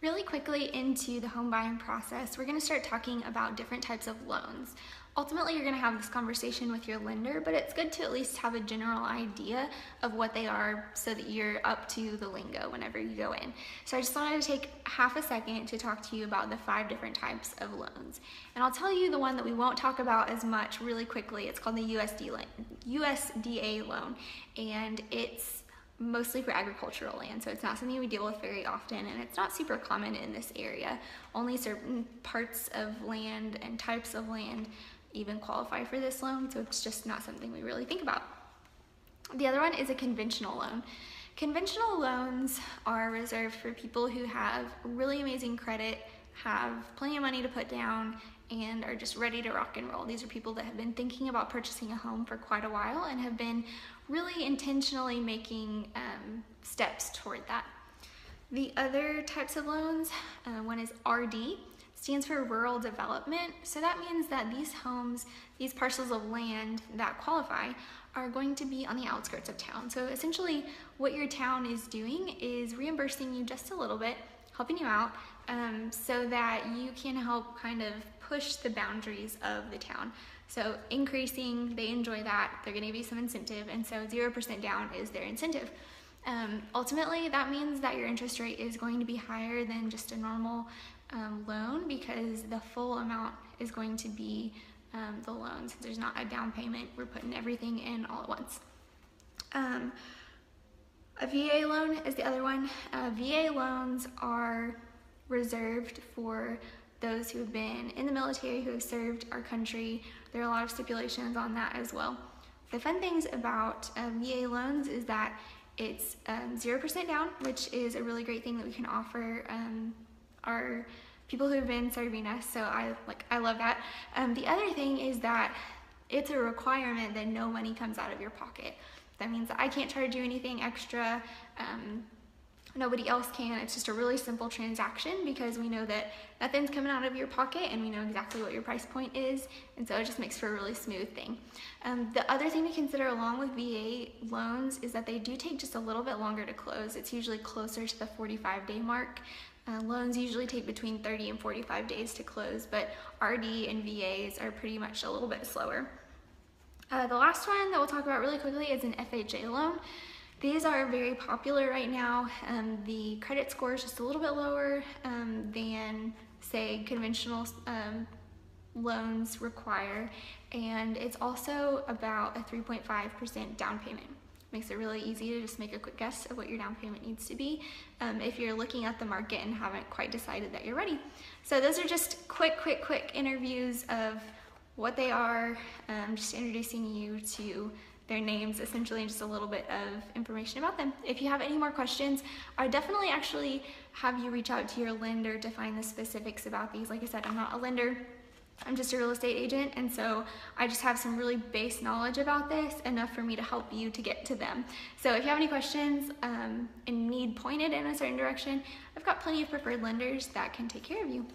Really quickly into the home buying process, we're going to start talking about different types of loans. Ultimately, you're going to have this conversation with your lender, but it's good to at least have a general idea of what they are so that you're up to the lingo whenever you go in. So I just wanted to take half a second to talk to you about the 5 different types of loans. And I'll tell you the one that we won't talk about as much really quickly. It's called the USDA loan, and it's mostly for agricultural land, so it's not something we deal with very often, and it's not super common in this area. Only certain parts of land and types of land even qualify for this loan, so it's just not something we really think about. The other one is a conventional loan. Conventional loans are reserved for people who have really amazing credit, have plenty of money to put down, and are just ready to rock and roll. These are people that have been thinking about purchasing a home for quite a while and have been really intentionally making steps toward that. The other types of loans, one is RD, stands for rural development. So that means that these homes, these parcels of land that qualify are going to be on the outskirts of town. So essentially what your town is doing is reimbursing you just a little bit, helping you out, so that you can help kind of push the boundaries of the town. So increasing, they enjoy that, they're gonna give you some incentive, and so 0% down is their incentive. Ultimately, that means that your interest rate is going to be higher than just a normal loan, because the full amount is going to be the loan. Since there's not a down payment, we're putting everything in all at once. A VA loan is the other one. VA loans are reserved for those who have been in the military, who have served our country. There are a lot of stipulations on that as well. The fun things about VA loans is that it's 0% down, which is a really great thing that we can offer our people who have been serving us, so I love that. The other thing is that it's a requirement that no money comes out of your pocket. That means that I can't charge you anything extra. Nobody else can. It's just a really simple transaction because we know that nothing's coming out of your pocket and we know exactly what your price point is, and so it just makes for a really smooth thing. The other thing to consider along with VA loans is that they do take just a little bit longer to close. It's usually closer to the 45-day mark. Loans usually take between 30 and 45 days to close, but RD and VAs are pretty much a little bit slower. The last one that we'll talk about really quickly is an FHA loan. These are very popular right now. The credit score is just a little bit lower than, say, conventional loans require, and it's also about a 3.5% down payment. Makes it really easy to just make a quick guess of what your down payment needs to be if you're looking at the market and haven't quite decided that you're ready. So those are just quick interviews of what they are, just introducing you to their names essentially, and just a little bit of information about them. If you have any more questions, I definitely actually have you reach out to your lender to find the specifics about these. Like I said, I'm not a lender, I'm just a real estate agent, and so I just have some really base knowledge about this, enough for me to help you to get to them. So if you have any questions and need pointed in a certain direction, I've got plenty of preferred lenders that can take care of you.